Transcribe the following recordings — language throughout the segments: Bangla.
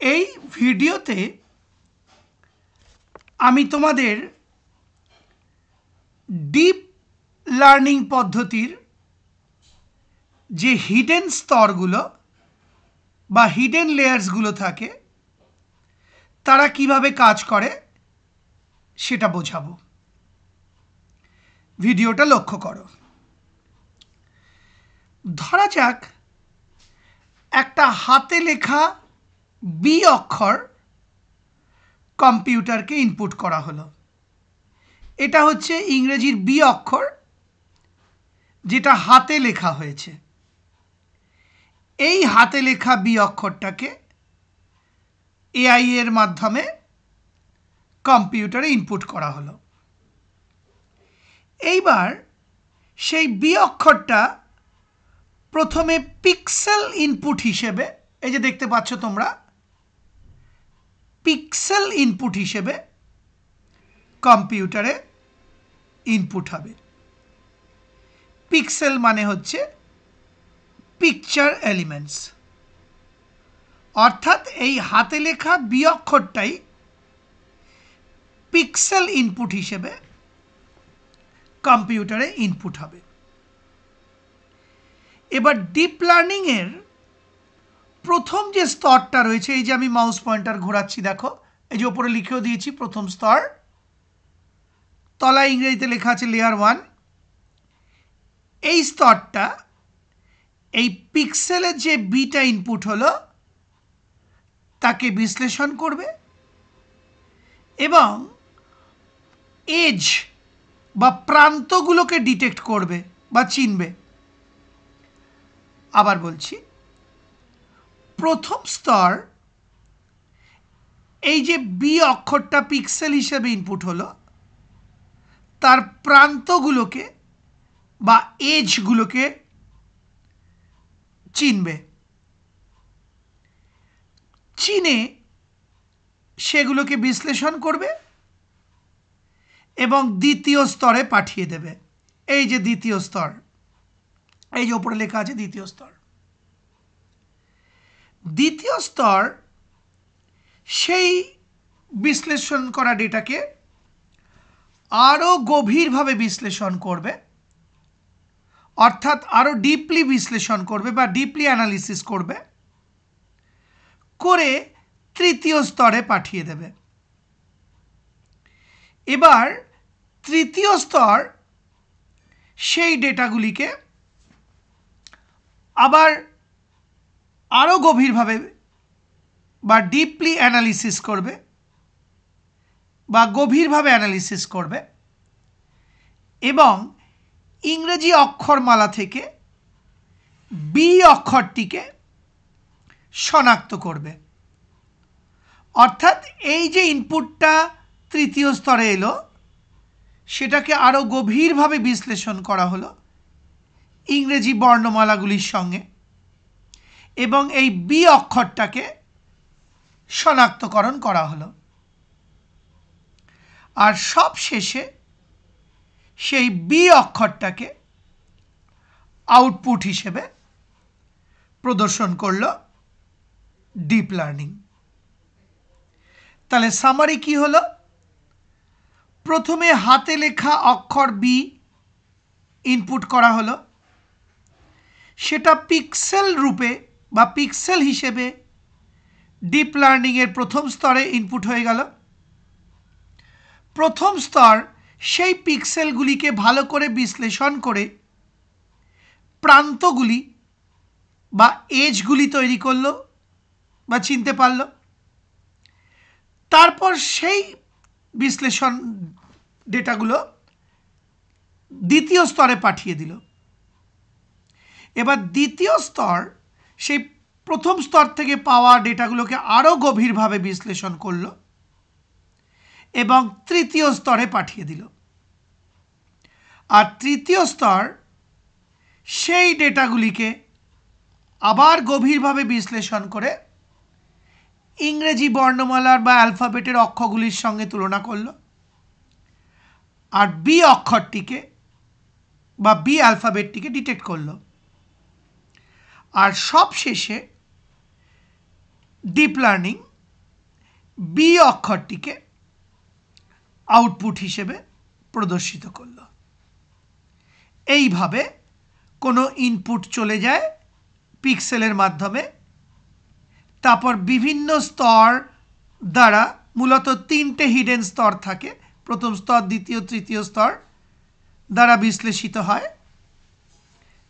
এই ভিডিওতে আমি তোমাদের ডিপ লার্নিং পদ্ধতির যে হিডেন স্তরগুলো বা হিডেন লেয়ার্সগুলো থাকে তারা কিভাবে কাজ করে সেটা বোঝাবো। ভিডিওটা লক্ষ্য করো। ধরা যাক একটা হাতে লেখা বি অক্ষর কম্পিউটারকে ইনপুট করা হলো। এটা হচ্ছে ইংরেজির বি অক্ষর, যেটা হাতে লেখা হয়েছে। এই হাতে লেখা বি অক্ষরটাকে এআই এর মাধ্যমে কম্পিউটারে ইনপুট করা হলো। এইবার সেই বি অক্ষরটা প্রথমে পিক্সেল ইনপুট হিসেবে, এই যে দেখতে পাচ্ছ তোমরা, পিক্সেল ইনপুট হিসেবে কম্পিউটারে ইনপুট হবে। পিক্সেল মানে হচ্ছে পিকচার এলিমেন্টস, অর্থাৎ এই হাতে লেখা বি অক্ষরটাই পিক্সেল ইনপুট হিসেবে কম্পিউটারে ইনপুট হবে। এবার ডিপ লার্নিং এর প্রথম যে স্তরটা রয়েছে, এই যে আমি মাউস পয়েন্টার ঘোরাচ্ছি, দেখো এই যে ওপরে লিখেও দিয়েছি প্রথম স্তর, তলায় ইংরেজিতে লেখা আছে লেয়ার 1। এই স্তরটা এই পিক্সেলের যে বিটা ইনপুট হলো তাকে বিশ্লেষণ করবে এবং এজ বা প্রান্তগুলোকে ডিটেক্ট করবে বা চিনবে। আবার বলছি, প্রথম স্তর এই যে বি অক্ষরটা পিক্সেল হিসেবে ইনপুট হলো তার প্রান্তগুলোকে বা এজগুলোকে চিনবে, চিনে সেগুলোকে বিশ্লেষণ করবে এবং দ্বিতীয় স্তরে পাঠিয়ে দেবে। এই যে দ্বিতীয় স্তর, এই যে উপরে লেখা আছে দ্বিতীয় স্তর। দ্বিতীয় স্তর সেই বিশ্লেষণ করা ডেটাকে আরও গভীরভাবে বিশ্লেষণ করবে, অর্থাৎ আরও ডিপলি বিশ্লেষণ করবে বা ডিপলি অ্যানালিসিস করবে, করে তৃতীয় স্তরে পাঠিয়ে দেবে। এবার তৃতীয় স্তর সেই ডেটাগুলিকে আবার আরও গভীরভাবে বা ডিপলি অ্যানালিসিস করবে বা গভীরভাবে অ্যানালিসিস করবে এবং ইংরেজি অক্ষরমালা থেকে বি অক্ষরটিকে শনাক্ত করবে। অর্থাৎ এই যে ইনপুটটা তৃতীয় স্তরে এলো সেটাকে আরও গভীরভাবে বিশ্লেষণ করা হলো ইংরেজি বর্ণমালাগুলির সঙ্গে এবং এই বি অক্ষরটাকে শনাক্তকরণ করা হলো। আর সব শেষে সেই বি অক্ষরটাকে আউটপুট হিসেবে প্রদর্শন করলো ডিপ লার্নিং। তাহলে সামারি কি হলো? প্রথমে হাতে লেখা অক্ষর বি ইনপুট করা হলো, সেটা পিক্সেল রূপে বা পিক্সেল হিসেবে ডিপ লার্নিং এর প্রথম স্তরে ইনপুট হয়ে গেল। প্রথম স্তর সেই পিক্সেলগুলিকে ভালো করে বিশ্লেষণ করে প্রান্তগুলি বা এজগুলি তৈরি করলো বা চিনতে পারল। তারপর সেই বিশ্লেষণ ডেটাগুলো দ্বিতীয় স্তরে পাঠিয়ে দিল। এবার দ্বিতীয় স্তর সেই প্রথম স্তর থেকে পাওয়া ডেটাগুলোকে আরও গভীরভাবে বিশ্লেষণ করলো এবং তৃতীয় স্তরে পাঠিয়ে দিল। আর তৃতীয় স্তর সেই ডেটাগুলিকে আবার গভীরভাবে বিশ্লেষণ করে ইংরেজি বর্ণমালার বা অ্যালফাবেটের অক্ষরগুলির সঙ্গে তুলনা করল আর বি অক্ষরটিকে বা বি অ্যালফাবেটটিকে ডিটেক্ট করল। আর সব শেষে ডিপ লার্নিং বি অক্ষরটিকে আউটপুট হিসেবে প্রদর্শিত করল। এইভাবে কোনো ইনপুট চলে যায় পিক্সেলের মাধ্যমে, তারপর বিভিন্ন স্তর দ্বারা, মূলত 3টে হিডেন স্তর থাকে, প্রথম স্তর, দ্বিতীয়, তৃতীয় স্তর দ্বারা বিশ্লেষিত হয়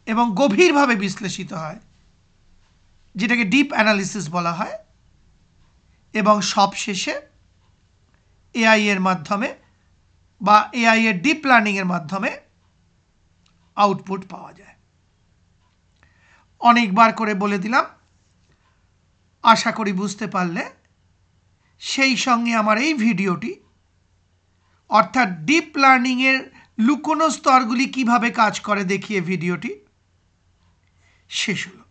এবং গভীরভাবে বিশ্লেষিত হয়, যেটাকে ডিপ অ্যানালিসিস বলা হয়, এবং সবশেষে এআই এর মাধ্যমে বা এআই এর ডিপ লার্নিং এর মাধ্যমে আউটপুট পাওয়া যায়। অনেকবার করে বলে দিলাম, আশা করি বুঝতে পারলে। সেই সঙ্গে আমার এই ভিডিওটি, অর্থাৎ ডিপ লার্নিংয়ের লুকোনো স্তরগুলি কিভাবে কাজ করে দেখিয়ে ভিডিওটি শেষ হলো।